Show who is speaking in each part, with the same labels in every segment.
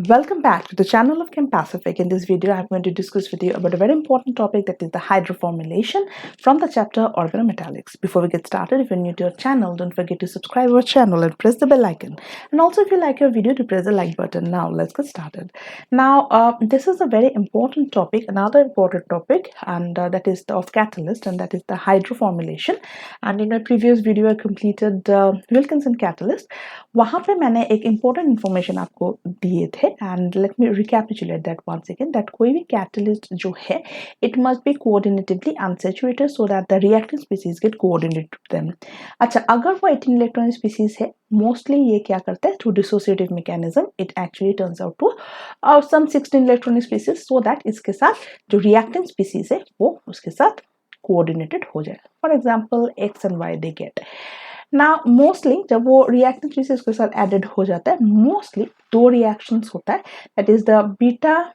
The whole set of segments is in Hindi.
Speaker 1: Welcome back to the channel of Chem Pacific. In this video, I'm going to discuss with you about a very important topic, that is the hydroformylation from the chapter Organometallics. Before we get started, if you're new to our channel, don't forget to subscribe our channel and press the bell icon. And also, if you like your video, to press the like button. Now, let's get started. Now, this is a very important topic, another important topic, and that is the of catalyst, and that is the hydroformylation. And in my previous video, I completed Wilkinson catalyst. वहाँ पे मैंने एक important information आपको दिए थे, and let me recapitulate that once again, that कोई भी catalyst जो है it must be coordinatively unsaturated so that the reactant species get coordinated to them. अच्छा, अगर वो 18 electron species है, mostly ये क्या करता है, through dissociative mechanism it actually turns out to some 16 electron species, so that इसके साथ जो reactant species है वो उसके साथ coordinated हो जाए. For example, X and Y they get. Now, mostly जब वो reactant species के साथ added हो जाता है, mostly दो reactions होता है, that is the beta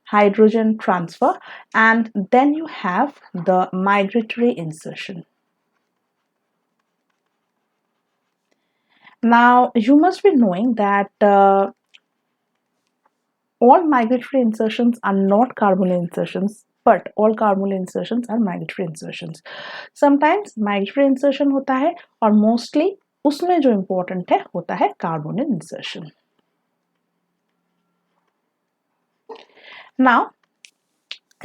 Speaker 1: hydrogen transfer and then you have the migratory insertion. Now, you must be knowing that all migratory insertions are not carbonyl insertions, but all carbonyl insertions are migratory insertions. Sometimes migratory insertion होता है और mostly उसमें जो important है होता है carbonyl insertion. Now,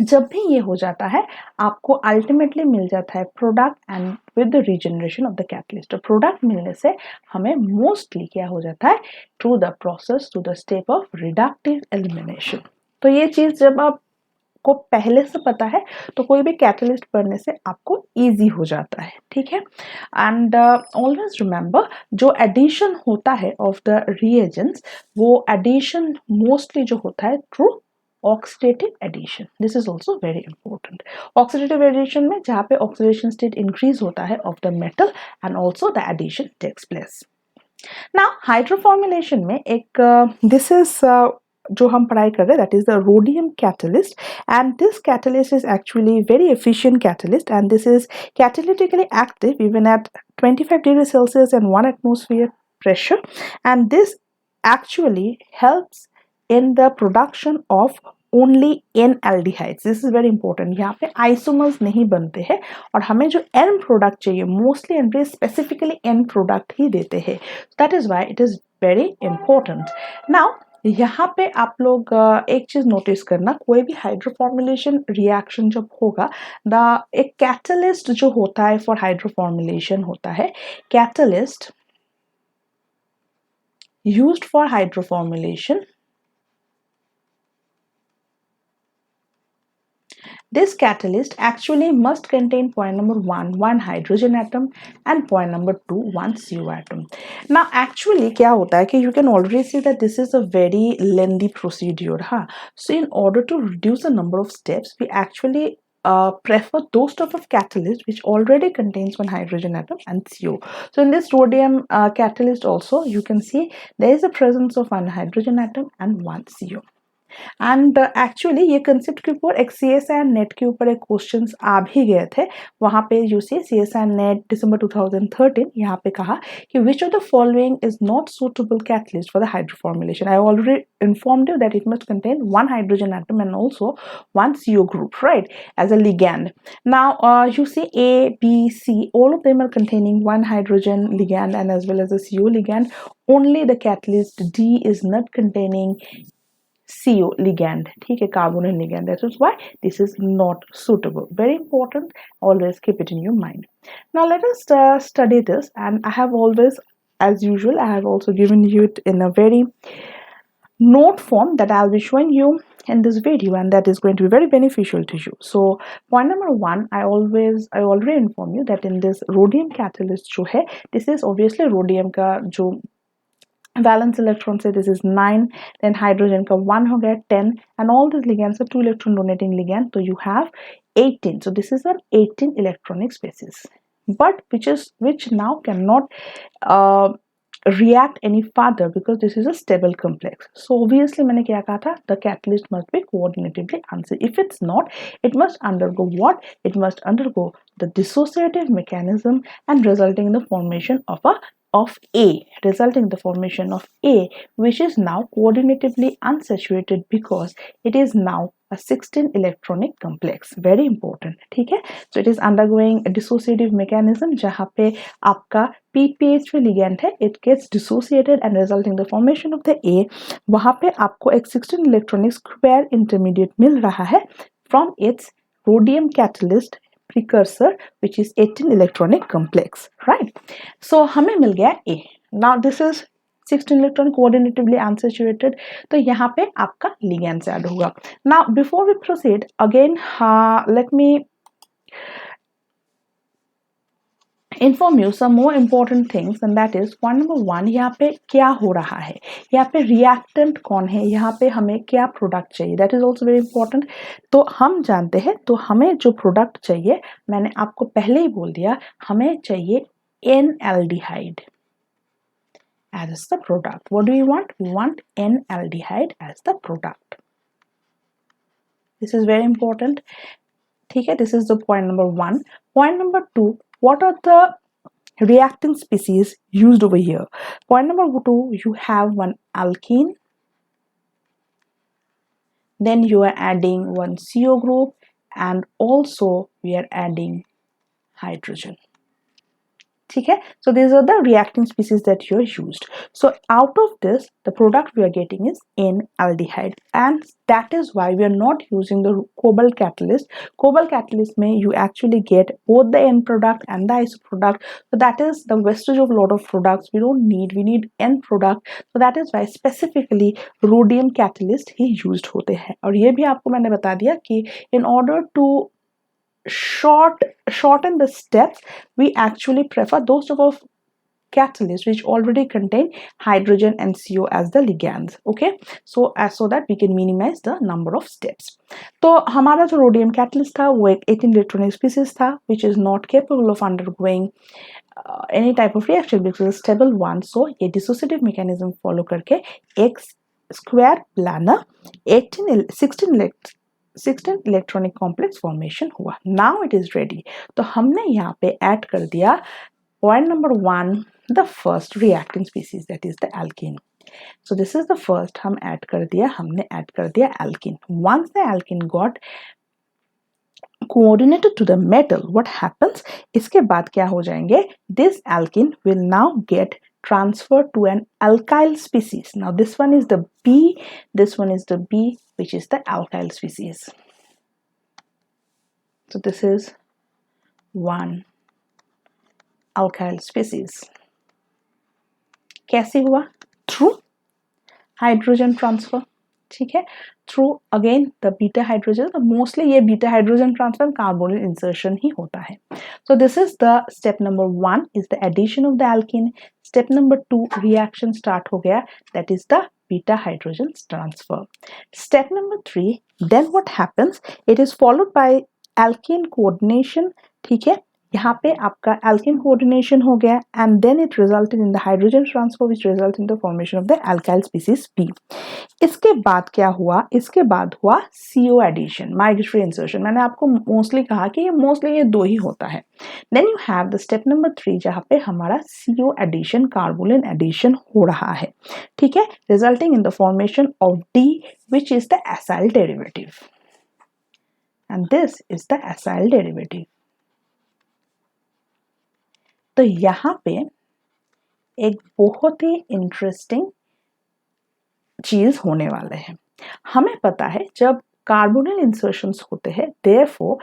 Speaker 1: जब भी ये हो जाता है, आपको अल्टीमेटली मिल जाता है product and with the regeneration of the catalyst. Product मिलने से हमें मोस्टली क्या हो जाता है, through the process, through the step of reductive elimination. तो ये चीज जब आपको पहले से पता है तो कोई भी कैटलिस्ट पढ़ने से आपको इजी हो जाता है, ठीक है. एंड ऑलवेज रिमेंबर, जो एडिशन होता है ऑफ द रिएजेंट्स, वो एडिशन मोस्टली जो होता है through oxidative addition. This is also very important. Oxidative addition में जहाँ पे oxidation state increase होता है of the metal and also the addition takes place. Now, hydroformylation में एक this is जो हम पढ़ाई कर रहे हैं, that is the rhodium catalyst, and this catalyst is actually very efficient catalyst, and this is catalytically active even at 25 degrees Celsius and 1 atmosphere pressure, and this actually helps in the production of only N aldehydes. This is very important. यहाँ पे isomers नहीं बनते हैं और हमें जो N product चाहिए, mostly N specifically N product ही देते हैं. That is why it is very important. Now, यहाँ पे आप लोग एक चीज नोटिस करना, कोई भी हाइड्रोफॉर्मुलेशन रिएक्शन जब होगा, एक कैटलिस्ट जो होता है फॉर हाइड्रोफॉर्मुलेशन होता है, catalyst used for hydroformylation. This catalyst actually must contain point number 1, one hydrogen atom, and point number 2, one CO atom. Now, actually, क्या होता है कि you can already see that this is a very lengthy procedure. हाँ, so in order to reduce the number of steps, we actually prefer those type of catalyst which already contains one hydrogen atom and CO. So in this rhodium catalyst also, you can see there is a presence of one hydrogen atom and one CO. And actually ये कंसेप्ट के ऊपर एक CSIR नेट के ऊपर एक क्वेश्चंस आ भी गए थे. वहाँ पे you see CSIR NET December 2013 यहाँ पे कहा कि which of the following is not suitable catalyst for the hydroformylation. I already informed you that it must contain one hydrogen atom and also one CO group, right, as a ligand. Now, you see A, B, C, all of them are containing one hydrogen ligand and as well as a CO ligand. Only the catalyst D is not containing CO ligand, ठीक है, carbonyl ligand. That is why this is not suitable. Very important. Always keep it in your mind. Now let us study this, and I have always, as usual, I have also given you it in a very note form that I'll be showing you in this video, and that is going to be very beneficial to you. So point number 1, I already inform you that in this rhodium catalyst जो है, this is obviously rhodium का जो वैलेंस इलेक्ट्रॉन से दिस इज 9, देन हाइड्रोजन का 1 हो गया 10, and all this ligands are 2 electron donating ligand, तो you have 18. So this is an 18 electronic species, but which now cannot react any further because this is a stable complex. So obviously मैंने क्या कहा था, the catalyst must be coordinatively unstable. If it's not, it must undergo what? It must undergo the dissociative mechanism and resulting in the formation of a of A, resulting in the formation of A, which is now coordinatively unsaturated because it is now a 16 electronic complex. Very important. ठीक है, so it is undergoing a dissociative mechanism जहाँ पे आपका PPH ligand है, it gets dissociated and resulting in the formation of the A. वहाँ पे आपको एक 16 electronic square intermediate मिल रहा है from its rhodium catalyst precursor, which is 18 electronic complex, right? So हमें मिल गया A. Now this is 16 electron coordinatively unsaturated, तो यहाँ पे आपका ligand ऐड होगा. Now before we proceed again, let me inform you some more important things, and that is point number 1, यहाँ पे क्या हो रहा है, यहाँ पे reactant कौन है, यहाँ पे हमें क्या product चाहिए, that is also very important. तो हम जानते हैं, तो हमें जो product चाहिए, मैंने आपको पहले ही बोल दिया, हमें चाहिए N-aldehyde as the product. What do we want? We want N-aldehyde as the product. This is very important. ठीक है, this is the point number 1. Point number 2, what are the reactant species used over here? Point number 2, you have one alkene, then you are adding one CO group, and also we are adding hydrogen. ठीक है, so these are the reacting species that you are used. So out of this, the product we are getting is N-aldehyde, and that is why we are not using the cobalt catalyst. Cobalt catalyst may you actually get both the end product and the iso product, so that is the wastage of a lot of products we don't need. We need end product, so that is why specifically rhodium catalyst he used होते हैं. और ये भी आपको मैंने बता दिया कि in order to shorten the steps, we actually prefer those type of catalysts which already contain hydrogen and CO as the ligands. Okay, so that we can minimize the number of steps. तो हमारा जो rhodium catalyst था वो एक 18 electronic species था which is not capable of undergoing any type of reaction because it's stable one. So ये dissociative mechanism follow करके एक square planar 16 electronic complex formation हुआ. Now it is ready. तो हमने यहाँ पे ऐड कर दिया point number 1, the first reacting species that is the alkene. So this is the first हमने ऐड कर दिया alkene. Once the alkene got coordinated to the metal, what happens, इसके बाद क्या हो जाएंगे, this alkene will now get transferred to an alkyl species. Now this one is the B, this one is the B, which is the alkyl species. So this is one alkyl species. कैसे हुआ? Through hydrogen transfer. ठीक है, through again the beta hydrogen. तो मोस्टली ये beta hydrogen transfer carbonyl insertion ही होता है. So this is the step number 1 is the addition of the alkene. Step number 2 reaction start हो गया, that is the beta hydrogen transfer. Step number 3, then what happens, it is followed by alkene coordination. ठीक है, यहाँ पे आपका एल्कीन कोऑर्डिनेशन हो गया and then it resulted in the hydrogen transfer which result in the formation of the alkyl species B. इसके बाद क्या हुआ, इसके बाद हुआ CO एडिशन, माइग्रेटरी इंसर्शन. मैंने आपको मोस्टली कहा कि ये मोस्टली ये 2 ही होता है. Then you have the step number 3 जहाँ पे हमारा CO एडिशन, कार्बोलिन एडिशन हो रहा है. ठीक है, resulting in the formation of D which is the acyl derivative, and this is the acyl derivative. तो यहाँ पे एक बहुत ही इंटरेस्टिंग चीज होने वाले हैं. हमें पता है जब कार्बोनिल इंसर्शंस होते हैं, therefore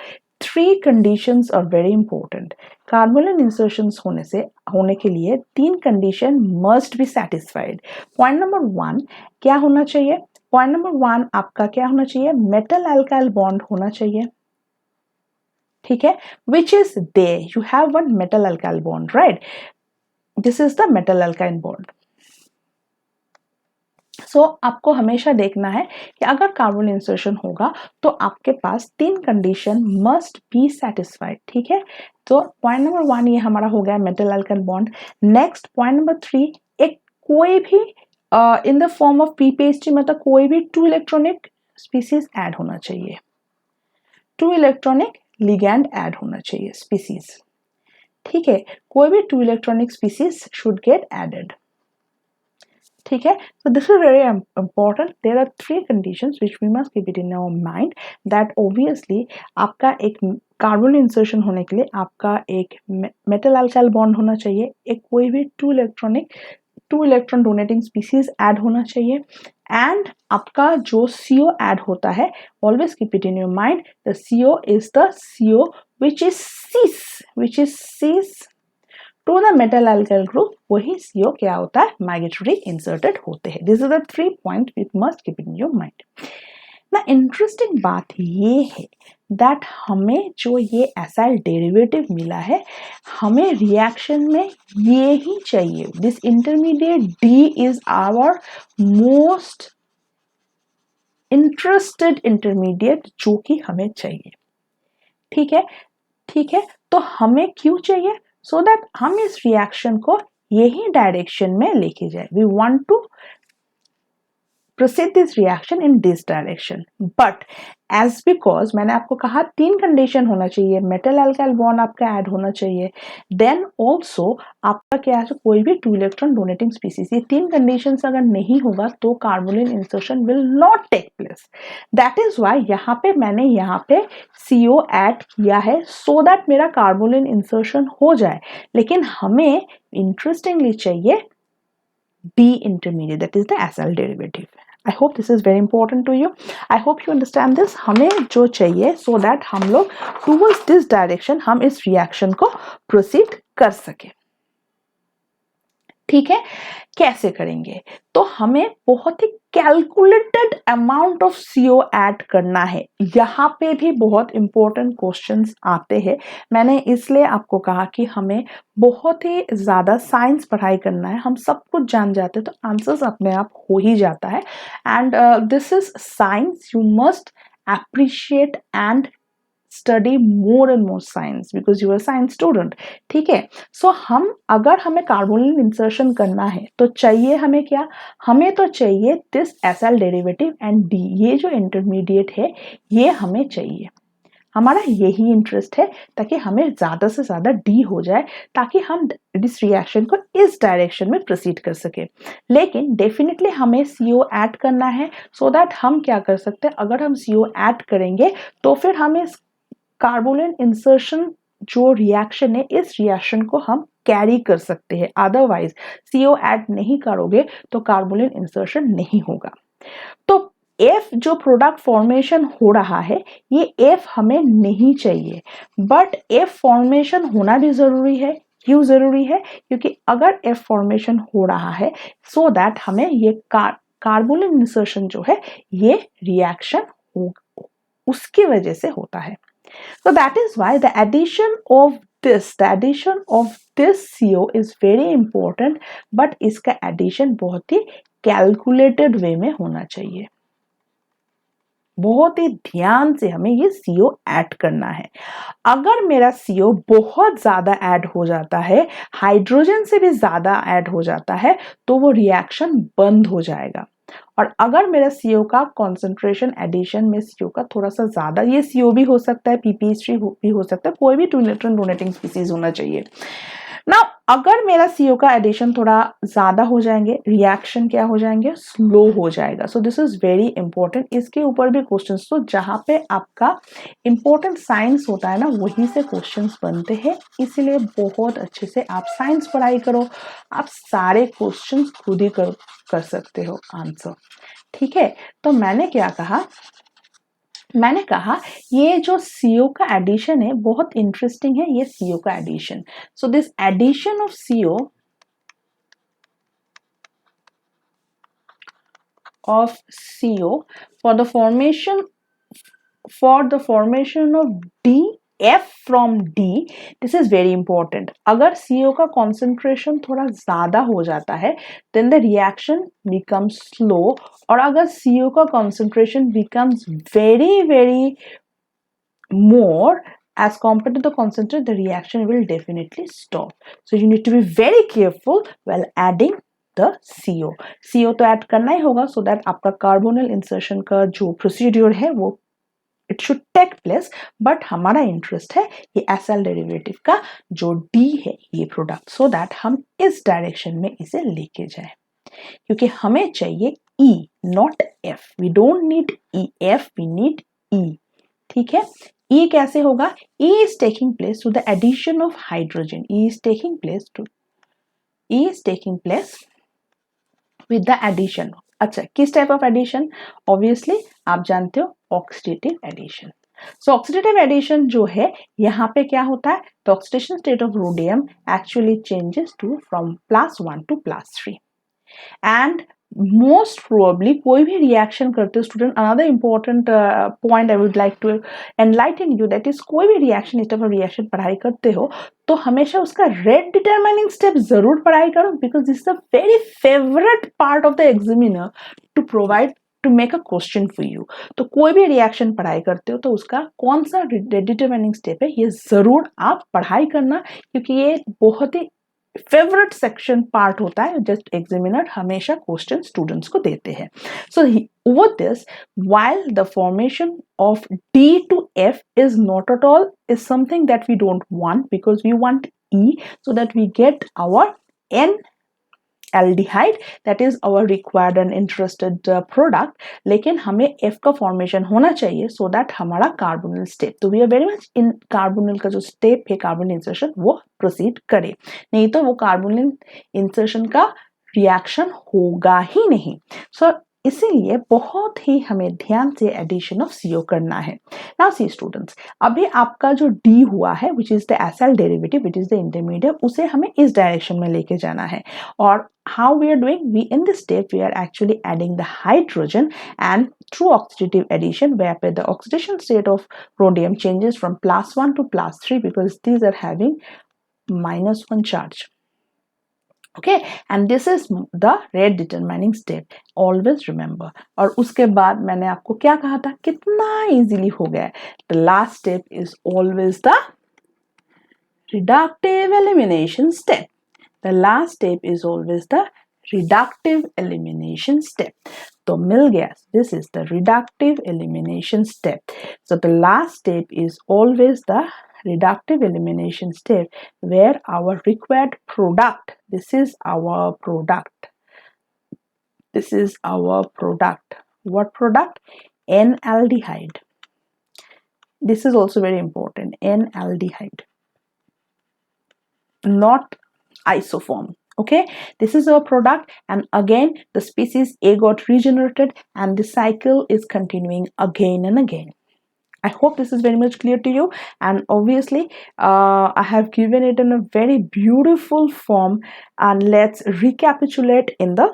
Speaker 1: 3 conditions are very important. Carbonyl insertions होने के लिए 3 condition must be satisfied. Point number 1 क्या होना चाहिए? पॉइंट नंबर 1 आपका क्या होना चाहिए? मेटल अल्काइल बॉन्ड होना चाहिए. ठीक है, which is there, you have one metal alkyl bond, right? This is the metal alkyl bond. So आपको हमेशा देखना है कि अगर कार्बोनिल इंसर्शन होगा तो आपके पास 3 कंडीशन मस्ट बी सेटिस्फाइड. ठीक है, तो पॉइंट नंबर 1 ये हमारा हो गया metal alkyl bond. Next point number 3, एक कोई भी in the form of PPHD मतलब कोई भी 2 इलेक्ट्रॉनिक स्पीसीज ऐड होना चाहिए, 2 इलेक्ट्रॉनिक लिगैंड ऐड होना चाहिए स्पीसीज. ठीक है, कोई भी 2 electronic species should get added. ठीक है, so this is very important. There are 3 conditions which we must keep it in our mind that obviously आपका एक कार्बन इंसर्शन होने के लिए आपका एक मेटल अल्काइल बॉन्ड होना चाहिए, एक कोई भी 2 इलेक्ट्रॉन डोनेटिंग स्पीसीज ऐड होना चाहिए, एंड आपका जो CO ऐड होता है, always keep it in your mind, the CO is the CO which is cis to the metal alkyl group, वही CO क्या होता है, माइग्रेटरी इंसर्टेड होते हैं। This is the 3 point you must keep in your mind. ना इंटरेस्टिंग बात ये है दैट हमें जो ये एसाइल डेरिवेटिव मिला है, हमें रिएक्शन में ये ही चाहिए। This intermediate D is our most interested intermediate जो कि हमें चाहिए। ठीक है, ठीक है, तो हमें क्यों चाहिए? सो दैट हम इस रिएक्शन को यही डायरेक्शन में लेके जाए। We want to proceed this reaction in this direction, but as because मैंने आपको कहा 3 कंडीशन होना चाहिए, मेटल अल्काइल बॉन्ड आपका ऐड होना चाहिए, देन ऑल्सो आपका क्या है, कोई भी 2 इलेक्ट्रॉन डोनेटिंग स्पीसीज, ये 3 कंडीशंस अगर नहीं होगा तो carbonyl insertion will not take place. That is why यहाँ पे मैंने यहाँ पे CO ऐड किया है सो दैट मेरा कार्बोनिल इंसर्शन हो जाए, लेकिन हमें इंटरेस्टिंगली चाहिए D intermediate, that is the acyl derivative. I hope this is very important to you. I hope you understand this. हमें जो चाहिए so that हम लोग towards this direction हम इस reaction को proceed कर सके। ठीक है, कैसे करेंगे? तो हमें बहुत ही calculated amount of CO add करना है। यहाँ पे भी बहुत इंपॉर्टेंट क्वेश्चंस आते हैं। मैंने इसलिए आपको कहा कि हमें बहुत ही ज़्यादा साइंस पढ़ाई करना है, हम सब कुछ जान जाते हैं तो आंसर्स अपने आप हो ही जाता है। And this is science, you must appreciate and study more and more science because you are a science student। ठीक है, सो हम अगर हमें कार्बोनिल इंसर्शन करना है तो चाहिए हमें क्या, हमें तो चाहिए this acyl derivative and D, ये जो इंटरमीडिएट है ये हमें चाहिए। हमारा यही इंटरेस्ट है ताकि हमें ज्यादा से ज्यादा D हो जाए ताकि हम इस रिएक्शन को इस डायरेक्शन में प्रोसीड कर सके। लेकिन डेफिनेटली हमें CO ऐड करना है सो दैट हम क्या कर सकते हैं, अगर हम CO ऐड करेंगे तो फिर हम इस कार्बोनिल इंसर्शन जो रिएक्शन है इस रिएक्शन को हम कैरी कर सकते हैं। अदरवाइज CO ऐड नहीं करोगे तो कार्बोनिल इंसर्शन नहीं होगा। तो F जो प्रोडक्ट फॉर्मेशन हो रहा है ये F हमें नहीं चाहिए, बट F फॉर्मेशन होना भी जरूरी है। क्यों जरूरी है? क्योंकि अगर F फॉर्मेशन हो रहा है सो दैट हमें ये कार्बोनिल इंसर्शन जो है ये रिएक्शन उसकी वजह से होता है। So that is why the addition of this CO is very important, but इसका addition बहुत ही calculated way में होना चाहिए। बहुत ही ध्यान से हमें ये CO ऐड करना है। अगर मेरा CO बहुत ज्यादा ऐड हो जाता है, हाइड्रोजन से भी ज्यादा ऐड हो जाता है, तो वो रिएक्शन बंद हो जाएगा। और अगर मेरा CO का कॉन्सेंट्रेशन एडिशन में CO का थोड़ा सा ज्यादा, ये CO भी हो सकता है, PPH3 भी हो सकता है, कोई भी 2 इलेक्ट्रॉन डोनेटिंग स्पीसीज होना चाहिए ना। अगर मेरा CO का एडिशन थोड़ा ज्यादा हो जाएंगे, रिएक्शन क्या हो जाएंगे, स्लो हो जाएगा। सो दिस इज वेरी इंपॉर्टेंट। इसके ऊपर भी क्वेश्चंस, तो जहां पे आपका इंपॉर्टेंट साइंस होता है ना वहीं से क्वेश्चंस बनते हैं, इसीलिए बहुत अच्छे से आप साइंस पढ़ाई करो, आप सारे क्वेश्चंस खुद ही कर सकते हो आंसर। ठीक है, तो मैंने क्या कहा, मैंने कहा ये जो CO का एडिशन है बहुत इंटरेस्टिंग है, ये CO का addition. So this addition of CO for the formation of F from D, this is very important। अगर CO का concentration थोड़ा ज्यादा हो जाता है then the reaction becomes slow, और अगर CO का concentration becomes very more as compared to the concentration, the reaction will definitely stop। So you need to be very careful while adding the CO तो ऐड करना ही होगा so that आपका कार्बोनिल इंसर्शन का जो प्रोसीड्यूर है वो it should take place, but हमारा इंटरेस्ट है ये एसएल डेरिवेटिव का जो डी है ये प्रोडक्ट, सो दैट हम इस डायरेक्शन में इसे लेके जाए, क्योंकि हमें चाहिए E not F. We don't need EF, we need E. ठीक है, E कैसे होगा? E is taking place to the addition of hydrogen. E is taking place with the addition. अच्छा, किस टाइप ऑफ एडिशन? ऑब्वियसली आप जानते हो oxidative addition. So oxidative addition जो है यहाँ पे क्या होता है? The oxidation state of rhodium actually changes to from +1 to +3. And most probably कोई भी रिएक्शन करते हो student, another important point I would like to enlighten you, that is कोई भी रिएक्शन, इस टाइप ऑफ रिएक्शन पढ़ाई करते हो तो हमेशा उसका रेट डिटरमाइनिंग स्टेप जरूर पढ़ाई करो, because this is the very favourite part of the examiner to provide to make a question for you. तो कोई भी रिएक्शन पढ़ाई करते हो तो उसका कौन सा डिटरमाइनिंग स्टेप है ये जरूर आप पढ़ाई करना, क्योंकि ये बहुत ही फेवरेट सेक्शन पार्ट होता है, जस्ट एग्जामिनर हमेशा क्वेश्चन स्टूडेंट्स को देते हैं. सो with this, while the formation of D to F is not at all is something that we don't want, because we want E so that we get our N aldehyde, that is our required and interested product. लेकिन हमें F का फॉर्मेशन होना चाहिए so that हमारा कार्बोनिल स्टेप, तो we are very much in carbonyl का जो स्टेप है कार्बोनिल इंसर्शन वो प्रोसीड करे, नहीं तो वो कार्बोनिल इंसर्शन का रिएक्शन होगा ही नहीं. सो इसीलिए बहुत ही हमें ध्यान से एडिशन ऑफ CO करना है. नाउ सी स्टूडेंट्स, अभी आपका जो D हुआ है which is the acyl derivative, which is the intermediate, उसे हमें इस डायरेक्शन में लेके जाना है. और how we are doing? We in this step we are actually adding the hydrogen, and through oxidative addition where the oxidation state of rhodium changes from +1 to +3 because these are having -1 charge. Okay, and this is the rate determining step, always remember. और उसके बाद मैंने आपको क्या कहा था, कितना इजीली हो गया. The last step is always the reductive elimination step. The last step is always the reductive elimination step. तो मिल गया, this is the reductive elimination step. So the last step is always the reductive elimination step where our required product, this is our product. This is our product. What product? N-aldehyde. This is also very important, N-aldehyde. Not isoform. Okay, this is our product, and again the species A got regenerated and the cycle is continuing again and again. I hope this is very much clear to you, and obviously I have given it in a very beautiful form, and let's recapitulate in the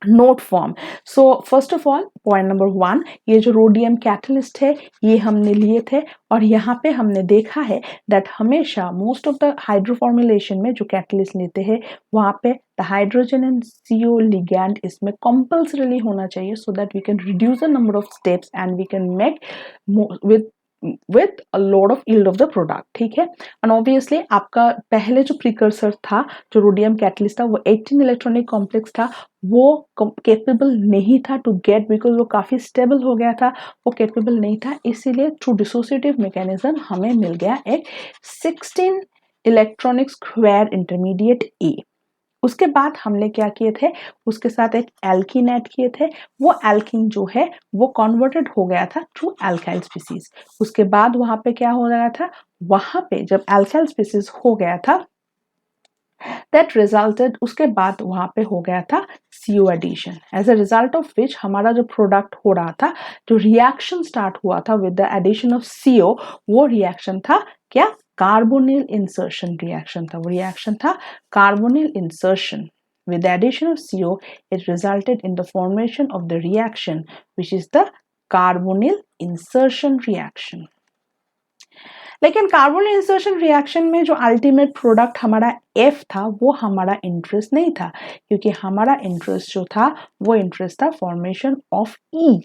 Speaker 1: note form. So first of all point number 1, ये जो रोडियम कैटलिस्ट है ये हमने लिए थे, और यहाँ पे हमने देखा है दैट हमेशा most of the hydroformylation में जो कैटलिस्ट लेते हैं वहाँ पे the hydrogen and CO ligand इसमें कंपल्सरीली होना चाहिए, so that we can reduce the number of steps and we can make with a lot of yield of the product. ठीक है, and obviously आपका पहले जो प्रिकर्सर था जो रोडियम कैटलिस्ट था वो 18 इलेक्ट्रॉनिक कॉम्प्लेक्स था, वो केपेबल नहीं था टू गेट, बिकॉज वो काफ़ी स्टेबल हो गया था, वो केपेबल नहीं था, इसीलिए थ्रू डिसोसिएटिव मैकेनिज्म हमें मिल गया एक 16 इलेक्ट्रॉनिक स्क्वायर इंटरमीडिएट A. उसके बाद हमने क्या किए थे, उसके साथ एक एल्कीन ऐड किए थे, वो एल्कीन जो है वो कन्वर्टेड हो गया था टू एल्काइल स्पीसीज. उसके बाद वहां पे क्या हो गया था, वहां पे जब एल्काइल स्पीसीज हो गया था दैट रिजल्टेड, उसके बाद वहां पे हो गया था CO addition, as a result of which हमारा जो प्रोडक्ट हो रहा था, जो रिएक्शन स्टार्ट हुआ था with the addition of CO, वो रिएक्शन था क्या, carbonyl insertion reaction था, वो reaction था carbonyl insertion. With the addition of CO, it resulted in the formation of the reaction, which is the carbonyl insertion reaction. लेकिन कार्बोनिल इंसर्शन रिएक्शन में जो अल्टीमेट प्रोडक्ट हमारा F था वो हमारा इंटरेस्ट नहीं था, क्योंकि हमारा इंटरेस्ट जो था वो इंटरेस्ट था formation of E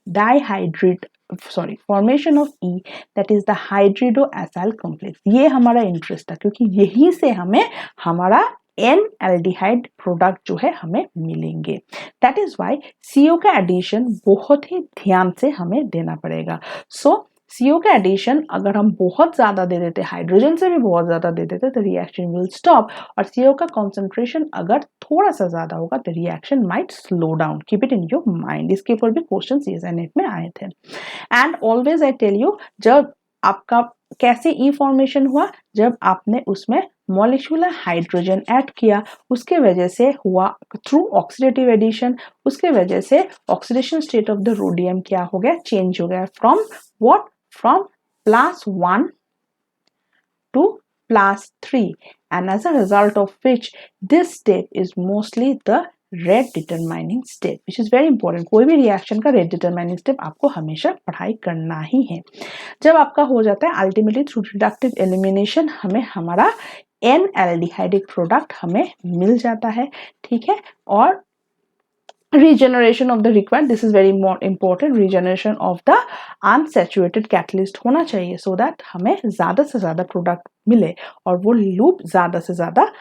Speaker 1: dihydrate, sorry formation of E, that is the hydrido acyl complex. ये हमारा इंटरेस्ट था, क्योंकि यही से हमें हमारा एन एल्डिहाइड प्रोडक्ट जो है हमें मिलेंगे। दैट इज वाई CO का एडिशन बहुत ही ध्यान से हमें देना पड़ेगा। सो CO का एडिशन अगर हम बहुत ज्यादा दे देते, हाइड्रोजन से भी बहुत ज्यादा दे देते, तो रिएक्शन विल स्टॉप। और CO का कॉन्सेंट्रेशन अगर थोड़ा सा ज्यादा होगा तो reaction might slow down. Keep it in your mind. इसके ऊपर भी क्वेश्चन सीएसआई नेट में आए थे। And always I tell you, जब आपका कैसे ई फॉर्मेशन हुआ, जब आपने उसमें मॉलिक्यूलर हाइड्रोजन ऐड किया, उसके वजह से हुआ थ्रू ऑक्सीडेटिव एडिशन, उसके वजह से oxidation state of the rhodium क्या हो गया, चेंज हो गया from what, from +1 to +3, and as a result of which this step is mostly the rate determining step, which is very important. कोई भी रिएक्शन का रेट डिटरमाइनिंग स्टेप आपको हमेशा पढ़ाई करना ही है। जब आपका हो जाता है अल्टीमेटली थ्रू रिडक्टिव एलिमिनेशन, हमें हमारा एन एल्डिहाइडिक प्रोडक्ट हमें मिल जाता है, ठीक है। और regeneration of the required, this is very more important, regeneration of the unsaturated catalyst होना चाहिए, so that हमें ज्यादा से ज्यादा प्रोडक्ट मिले और वो लूप ज्यादा से ज्यादा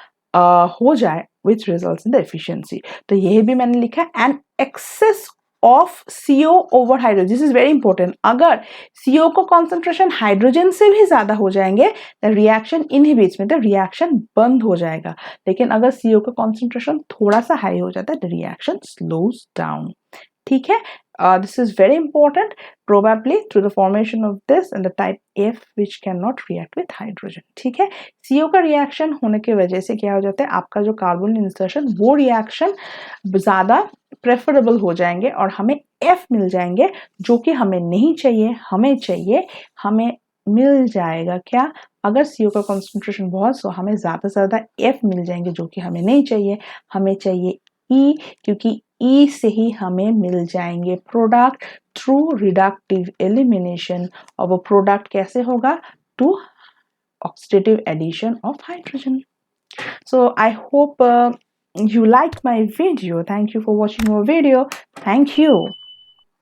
Speaker 1: हो जाए, which results in the efficiency। तो यही भी मैंने लिखा है। And excess of CO over hydrogen, this is very important. अगर CO को कॉन्सेंट्रेशन हाइड्रोजन से भी ज्यादा हो जाएंगे, द रिएक्शन इनहिबिट्स, मतलब रिएक्शन बंद हो जाएगा। लेकिन अगर CO का कॉन्सेंट्रेशन थोड़ा सा हाई हो जाता है, द रिएक्शन स्लोज डाउन, ठीक है। This is very important, probably through the formation of this and the type F which cannot react with hydrogen, ठीक है। CO का रिएक्शन होने की वजह से क्या हो जाता है, आपका जो कार्बन इंसर्शन, वो रिएक्शन ज्यादा प्रेफरेबल हो जाएंगे और हमें F मिल जाएंगे, जो कि हमें नहीं चाहिए। हमें चाहिए, हमें मिल जाएगा क्या, अगर CO का कॉन्सेंट्रेशन बहुत, सो हमें ज्यादा से ज्यादा F मिल जाएंगे, जो कि हमें नहीं चाहिए। हमें चाहिए E, क्योंकि E से ही हमें मिल जाएंगे प्रोडक्ट थ्रू रिडक्टिव एलिमिनेशन। और वो प्रोडक्ट कैसे होगा, to oxidative addition of hydrogen। So I hope you liked my video. Thank you for watching our video. Thank you.